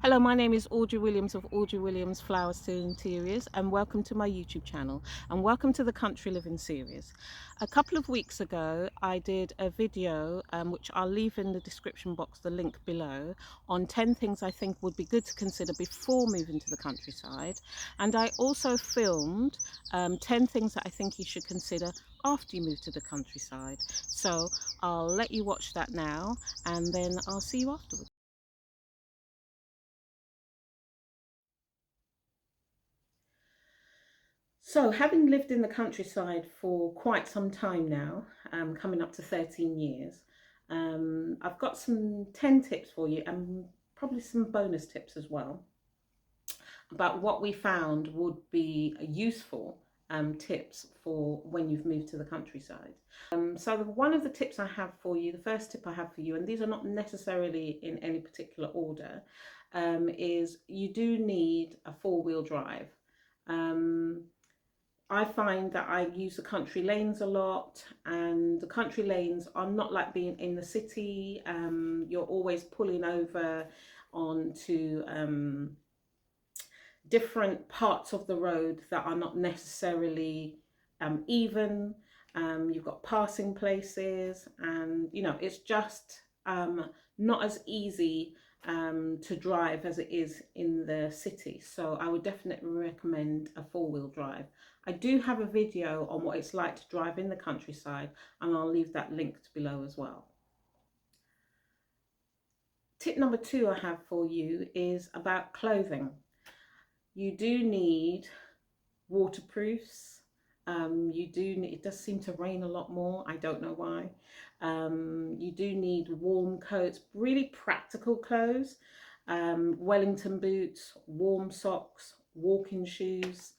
Hello, my name is Audrey Williams of Audrey Williams Flowers to Interiors, and welcome to my YouTube channel and welcome to the Country Living series. A couple of weeks ago I did a video which I'll leave in the description box, the link below, on 10 things I think would be good to consider before moving to the countryside, and I also filmed 10 things that I think you should consider after you move to the countryside. So I'll let you watch that now and then I'll see you afterwards. So, having lived in the countryside for quite some time now, coming up to 13 years, I've got some 10 tips for you and probably some bonus tips as well about what we found would be useful tips for when you've moved to the countryside. So, one of the tips I have for you, the first tip I have for you, and these are not necessarily in any particular order, is you do need a four-wheel drive. Um, I find that I use the country lanes a lot, and the country lanes are not like being in the city. You're always pulling over onto different parts of the road that are not necessarily even. You've got passing places, and it's just not as easy to drive as it is in the city. So I would definitely recommend a four-wheel drive. I do have a video on what it's like to drive in the countryside, and I'll leave that linked below as well. Tip number two I have for you is about clothing. You do need waterproofs. You do need, it does seem to rain a lot more. I don't know why. You do need warm coats, really practical clothes, Wellington boots, warm socks, walking shoes,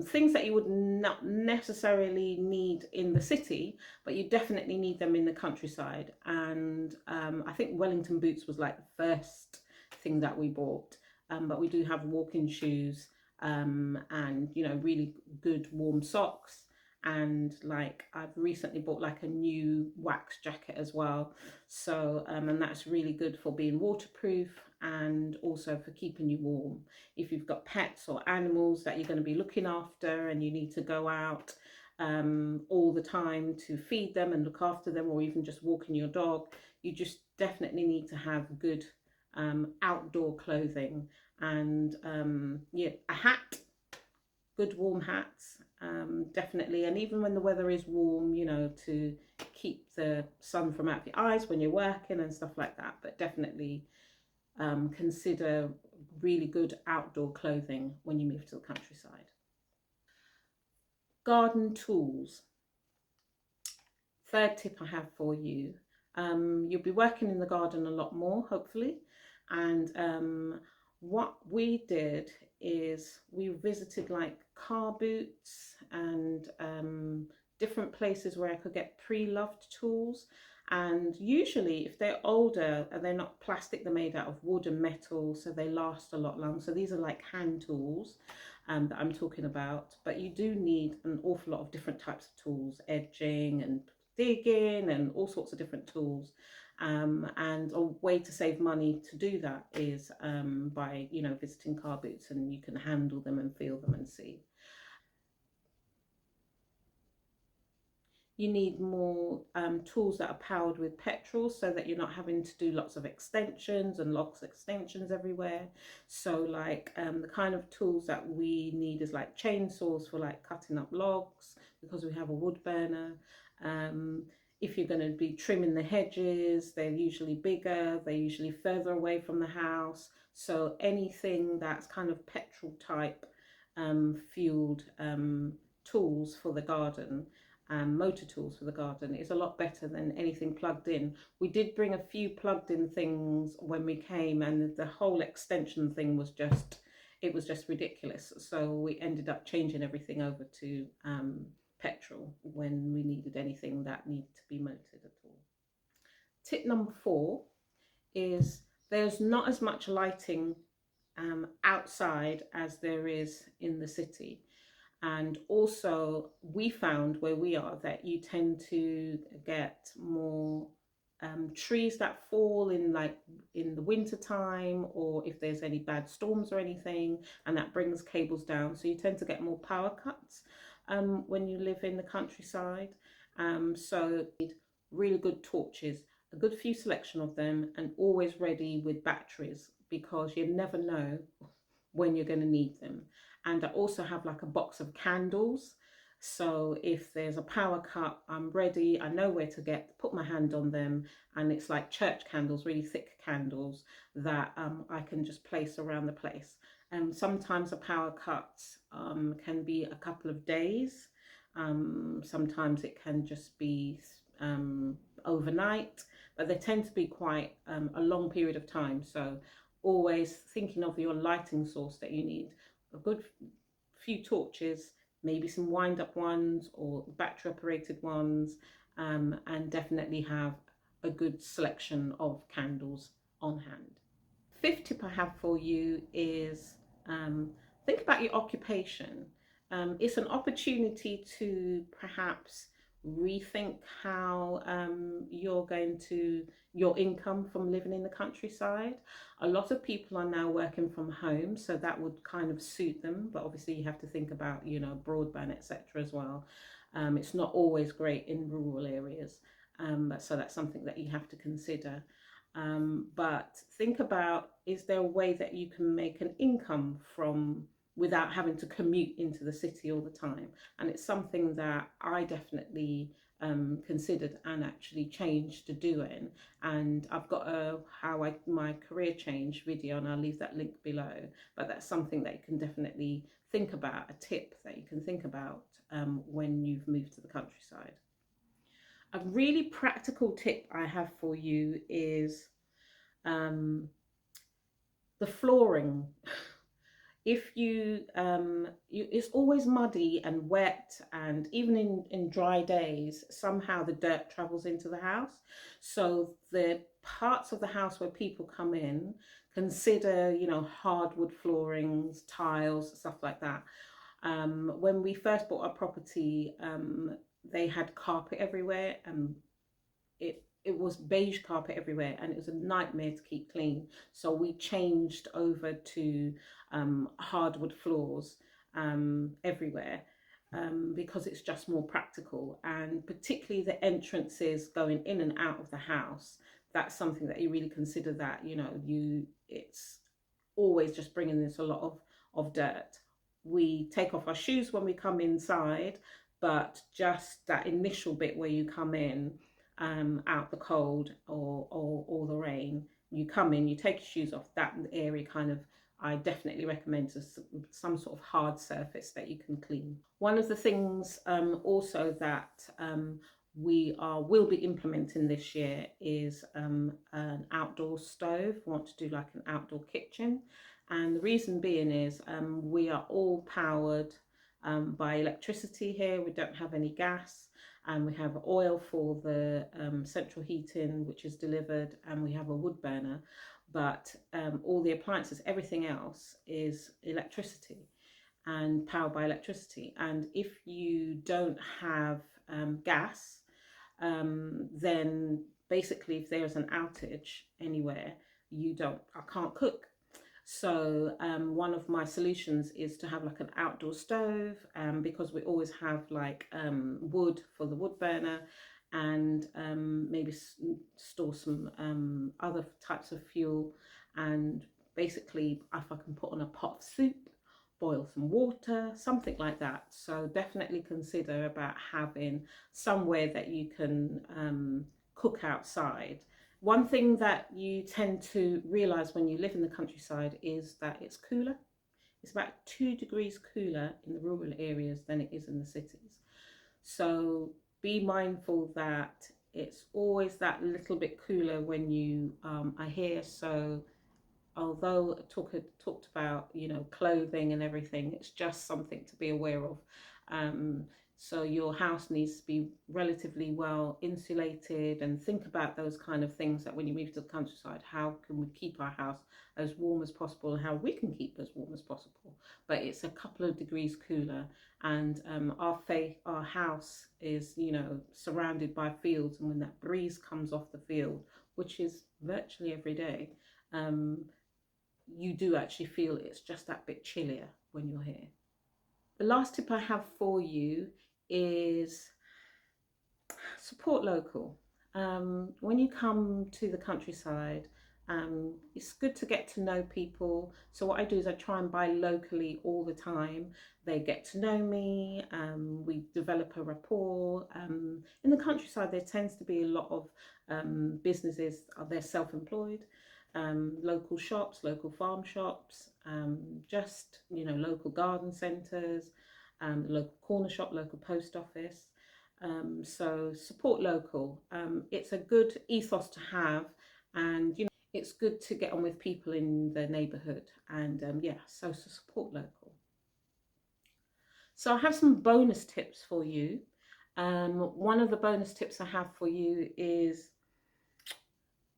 things that you would not necessarily need in the city, but you definitely need them in the countryside. And I think Wellington boots was like the first thing that we bought, but we do have walking shoes, and really good warm socks, and like I've recently bought like a new wax jacket as well, so and that's really good for being waterproof and also for keeping you warm if you've got pets or animals that you're going to be looking after and you need to go out all the time to feed them and look after them, or even just walking your dog. You just definitely need to have good outdoor clothing, and yeah, a hat, good warm hats, definitely. And even when the weather is warm, to keep the sun from out of your eyes when you're working and stuff like that. But definitely consider really good outdoor clothing when you move to the countryside. Garden tools. Third tip I have for you. You'll be working in the garden a lot more, hopefully. And what we did is we visited like car boots and different places where I could get pre-loved tools. And usually, if they're older and they're not plastic, they're made out of wood and metal, so they last a lot longer. So these are like hand tools that I'm talking about. But you do need an awful lot of different types of tools, edging and digging and all sorts of different tools. And a way to save money to do that is by visiting car boots, and you can handle them and feel them and see. You need more tools that are powered with petrol, so that you're not having to do lots of extensions and lots of extensions everywhere. So like the kind of tools that we need is like chainsaws for like cutting up logs, because we have a wood burner. If you're going to be trimming the hedges, they're usually bigger, they're usually further away from the house. So anything that's kind of petrol type fueled tools for the garden, motor tools for the garden, is a lot better than anything plugged in. We did bring a few plugged in things when we came, and the whole extension thing was just, it was just ridiculous. So we ended up changing everything over to petrol when we needed anything that needed to be motored at all. Tip number four is there's not as much lighting outside as there is in the city. And also, we found where we are that you tend to get more trees that fall in, like in the winter time, or if there's any bad storms or anything, and that brings cables down. So you tend to get more power cuts when you live in the countryside. So really good torches, a good few selection of them, and always ready with batteries, because you never know when you're going to need them. And I also have like a box of candles. So if there's a power cut, I'm ready. I know where to put my hand on them. And it's like church candles, really thick candles that I can just place around the place. And sometimes a power cut can be a couple of days. Sometimes it can just be overnight, but they tend to be quite a long period of time. So always thinking of your lighting source that you need. A good few torches, maybe some wind up ones or battery operated ones, and definitely have a good selection of candles on hand. Fifth tip I have for you is think about your occupation. It's an opportunity to perhaps rethink how you're going to your income from living in the countryside. A lot of people are now working from home, so that would kind of suit them, but obviously you have to think about, you know, broadband, etc. as well. It's not always great in rural areas, so that's something that you have to consider. But think about, is there a way that you can make an income from without having to commute into the city all the time? And it's something that I definitely considered and actually changed to doing. And I've got a my career change video, and I'll leave that link below. But that's something that you can definitely think about, a tip that you can think about when you've moved to the countryside. A really practical tip I have for you is um, the flooring. If it's always muddy and wet, and even in dry days, somehow the dirt travels into the house. So the parts of the house where people come in, consider, you know, hardwood floorings, tiles, stuff like that. When we first bought our property, they had carpet everywhere, and it was beige carpet everywhere, and it was a nightmare to keep clean. So we changed over to hardwood floors everywhere, because it's just more practical, and particularly the entrances going in and out of the house. That's something that you really consider, that, you know, it's always just bringing in a lot of dirt. We take off our shoes when we come inside, but just that initial bit where you come in, out the cold or the rain, you come in, you take your shoes off, that area kind of, I definitely recommend some sort of hard surface that you can clean. One of the things also that will be implementing this year is an outdoor stove. We want to do like an outdoor kitchen, and the reason being is we are all powered by electricity here. We don't have any gas, and we have oil for the central heating, which is delivered, and we have a wood burner. But all the appliances, everything else is electricity and powered by electricity. And if you don't have gas, then basically if there's an outage anywhere, I can't cook. So one of my solutions is to have like an outdoor stove, because we always have like wood for the wood burner, and maybe store some other types of fuel. And basically, if I can put on a pot of soup, boil some water, something like that. So definitely consider about having somewhere that you can cook outside. One thing that you tend to realise when you live in the countryside is that it's cooler. It's about 2 degrees cooler in the rural areas than it is in the cities. So be mindful that it's always that little bit cooler when you are here. So although I talked about, you know, clothing and everything, it's just something to be aware of. So your house needs to be relatively well insulated, and think about those kind of things, that when you move to the countryside, how can we keep our house as warm as possible, and how we can keep as warm as possible. But it's a couple of degrees cooler, and our house is, you know, surrounded by fields, and when that breeze comes off the field, which is virtually every day, um, you do actually feel it's just that bit chillier when you're here. The last tip I have for you is support local. When you come to the countryside, it's good to get to know people. So what I do is I try and buy locally all the time. They get to know me. We develop a rapport. In the countryside, there tends to be a lot of businesses. They're self-employed. Local shops, local farm shops, just, you know, local garden centres, local corner shop, local post office. So support local. It's a good ethos to have, and you know, it's good to get on with people in the neighbourhood, and yeah, so support local. So I have some bonus tips for you. One of the bonus tips I have for you is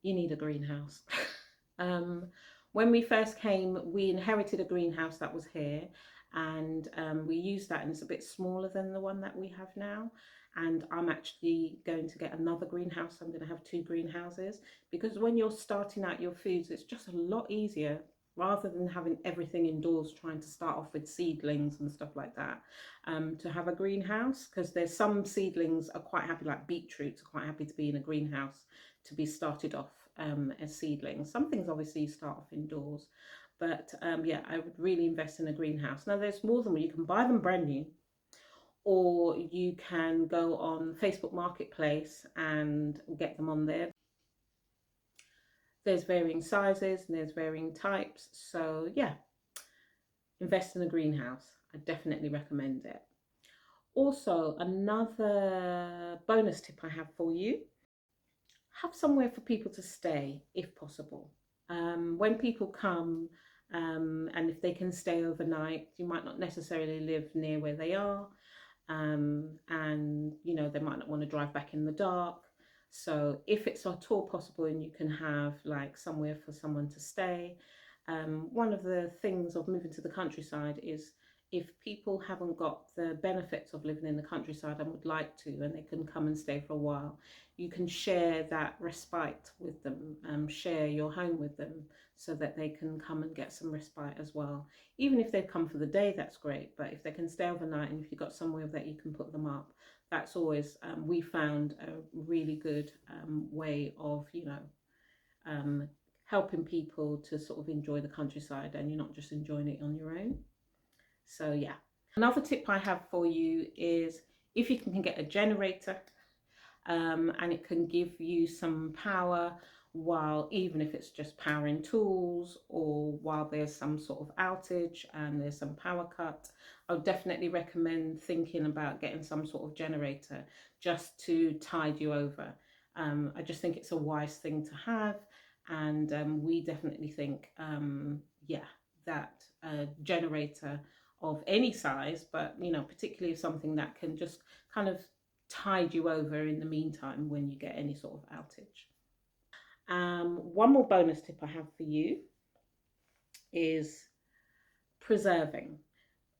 you need a greenhouse. um, when we first came, we inherited a greenhouse that was here, and we used that, and it's a bit smaller than the one that we have now. And I'm actually going to get another greenhouse. I'm going to have two greenhouses, because when you're starting out your foods, it's just a lot easier, rather than having everything indoors, trying to start off with seedlings and stuff like that, to have a greenhouse, because there's some seedlings are quite happy, like beetroots are quite happy to be in a greenhouse to be started off as seedlings. Some things obviously you start off indoors, but yeah, I would really invest in a greenhouse. Now there's more than one. You can buy them brand new, or you can go on Facebook Marketplace and get them on there. There's varying sizes and there's varying types. So yeah, invest in a greenhouse. I definitely recommend it. Also, another bonus tip I have for you: have somewhere for people to stay if possible. When people come, and if they can stay overnight, you might not necessarily live near where they are, and you know, they might not want to drive back in the dark. So if it's at all possible and you can have like somewhere for someone to stay, one of the things of moving to the countryside is, if people haven't got the benefits of living in the countryside and would like to, and they can come and stay for a while, you can share that respite with them, share your home with them, so that they can come and get some respite as well. Even if they've come for the day, that's great, but if they can stay overnight, and if you've got somewhere that you can put them up, that's always, we found a really good way of, you know, helping people to sort of enjoy the countryside, and you're not just enjoying it on your own. So yeah. Another tip I have for you is, if you can get a generator, and it can give you some power, while, even if it's just powering tools, or while there's some sort of outage and there's some power cut, I would definitely recommend thinking about getting some sort of generator, just to tide you over. I just think it's a wise thing to have, and we definitely think, yeah, that a generator of any size, but you know, particularly something that can just kind of tide you over in the meantime when you get any sort of outage. One more bonus tip I have for you is preserving.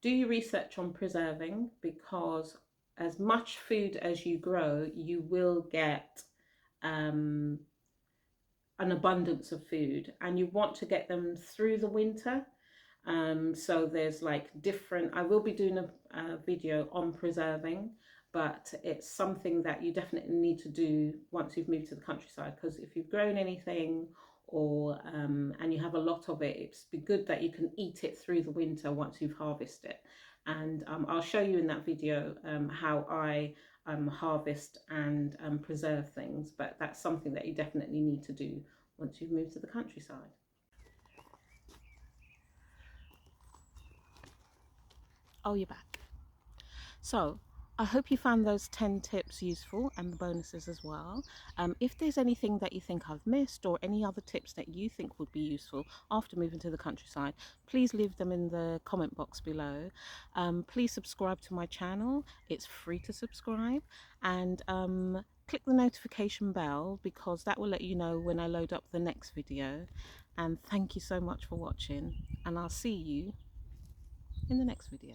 Do your research on preserving, because as much food as you grow, you will get an abundance of food, and you want to get them through the winter. So there's like different, I will be doing a video on preserving, but it's something that you definitely need to do once you've moved to the countryside, because if you've grown anything, or and you have a lot of it, it's be good that you can eat it through the winter once you've harvested it. And I'll show you in that video how I harvest and preserve things, but that's something that you definitely need to do once you've moved to the countryside. Oh, you're back. So I hope you found those 10 tips useful and the bonuses as well. If there's anything that you think I've missed or any other tips that you think would be useful after moving to the countryside, please leave them in the comment box below. Please subscribe to my channel. It's free to subscribe, and click the notification bell because that will let you know when I load up the next video. And thank you so much for watching, and I'll see you in the next video.